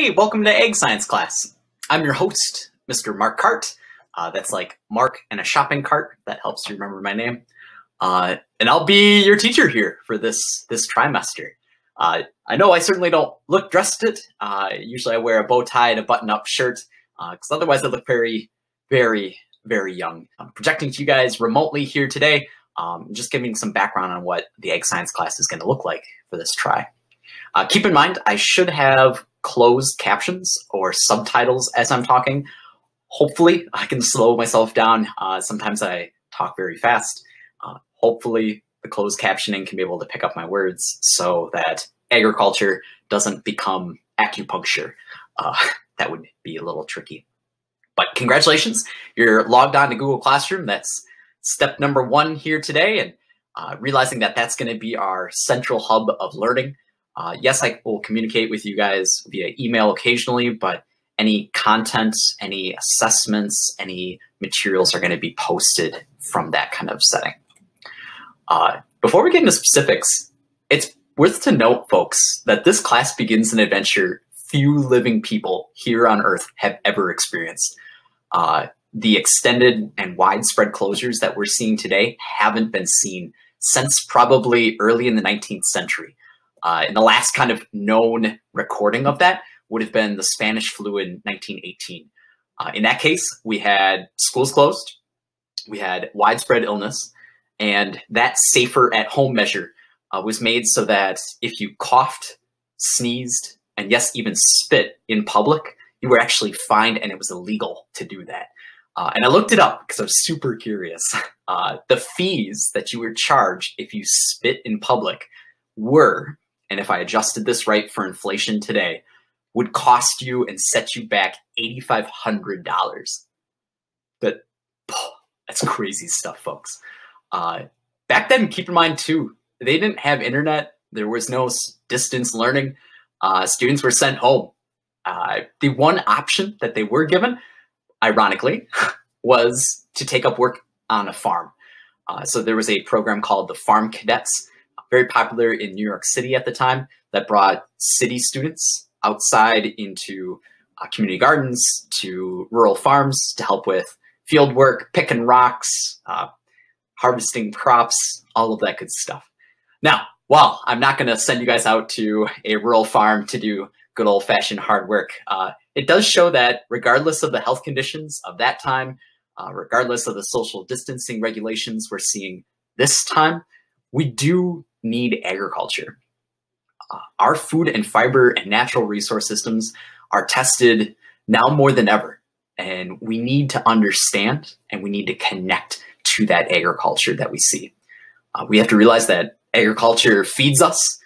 Hey, welcome to Egg Science class. I'm your host, Mr. Mark Cart. That's like Mark and a shopping cart. That helps you remember my name. And I'll be your teacher here for this trimester. I know I certainly don't look dressed it. Usually I wear a bow tie and a button-up shirt, because otherwise I look very, very, very young. I'm projecting to you guys remotely here today, just giving some background on what the Egg Science class is going to look like for this try. Keep in mind, I should have closed captions or subtitles as I'm talking. Hopefully, I can slow myself down. Sometimes I talk very fast. Hopefully, the closed captioning can be able to pick up my words so that agriculture doesn't become acupuncture. That would be a little tricky. But congratulations, you're logged on to Google Classroom. That's step number 1 here today, and realizing that that's going to be our central hub of learning. Yes, I will communicate with you guys via email occasionally, but any content, any assessments, any materials are going to be posted from that kind of setting. Before we get into specifics, it's worth to note, folks, that this class begins an adventure few living people here on Earth have ever experienced. The extended and widespread closures that we're seeing today haven't been seen since probably early in the 19th century. And the last kind of known recording of that would have been the Spanish flu in 1918. In that case, we had schools closed, we had widespread illness, and that safer at home measure was made so that if you coughed, sneezed, and yes, even spit in public, you were actually fined, and it was illegal to do that. And I looked it up because I was super curious. The fees that you were charged if you spit in public were, and if I adjusted this right for inflation today, would cost you and set you back $8,500. That's crazy stuff, folks. Back then, keep in mind too, they didn't have internet. There was no distance learning. Students were sent home. The one option that they were given, ironically, was to take up work on a farm. So there was a program called the Farm Cadets, very popular in New York City at the time, that brought city students outside into community gardens, to rural farms to help with field work, picking rocks, harvesting crops, all of that good stuff. Now, while I'm not going to send you guys out to a rural farm to do good old-fashioned hard work, it does show that regardless of the health conditions of that time, regardless of the social distancing regulations we're seeing this time, we do need agriculture. Our food and fiber and natural resource systems are tested now more than ever, and we need to understand and we need to connect to that agriculture that we see. We have to realize that agriculture feeds us,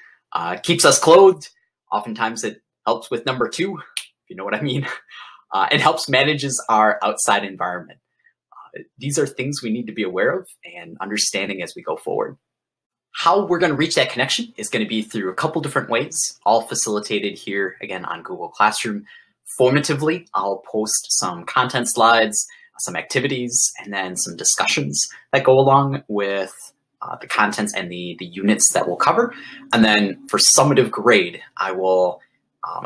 keeps us clothed. Oftentimes it helps with number 2, if you know what I mean. It helps manages our outside environment. These are things we need to be aware of and understanding as we go forward. How we're going to reach that connection is going to be through a couple different ways, all facilitated here, again, on Google Classroom. Formatively, I'll post some content slides, some activities, and then some discussions that go along with the contents and the units that we'll cover. And then for summative grade, I will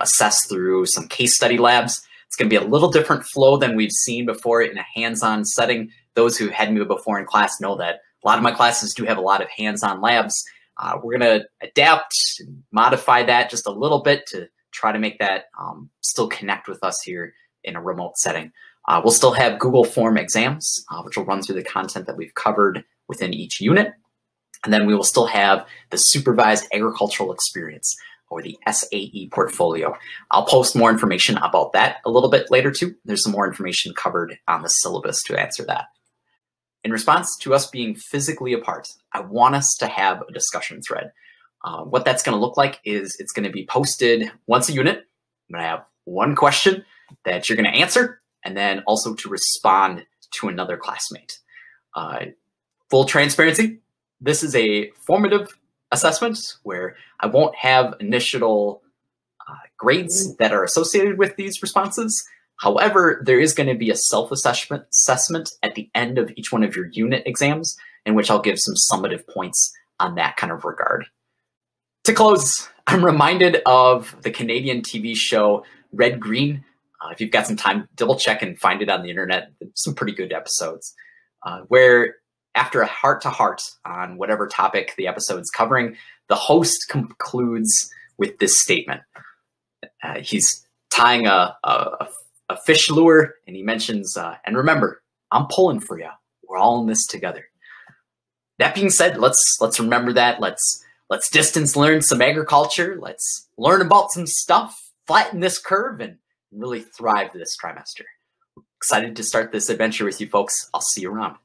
assess through some case study labs. It's going to be a little different flow than we've seen before in a hands-on setting. Those who had me before in class know that a lot of my classes do have a lot of hands-on labs. We're going to adapt and modify that just a little bit to try to make that still connect with us here in a remote setting. We'll still have Google Form exams, which will run through the content that we've covered within each unit. And then we will still have the supervised agricultural experience, or the SAE portfolio. I'll post more information about that a little bit later too. There's some more information covered on the syllabus to answer that. In response to us being physically apart, I want us to have a discussion thread. What that's going to look like is it's going to be posted once a unit. I'm going to have one question that you're going to answer, and then also to respond to another classmate. Full transparency, this is a formative assessment where I won't have initial grades that are associated with these responses. However, there is going to be a self-assessment at the end of each one of your unit exams, in which I'll give some summative points on that kind of regard. To close, I'm reminded of the Canadian TV show Red Green. If you've got some time, double check and find it on the internet. Some pretty good episodes where after a heart-to-heart on whatever topic the episode's covering, the host concludes with this statement. He's tying a fish lure, and he mentions, and remember, I'm pulling for you. We're all in this together. That being said, let's remember that. Let's distance learn some agriculture. Let's learn about some stuff, flatten this curve, and really thrive this trimester. Excited to start this adventure with you folks. I'll see you around.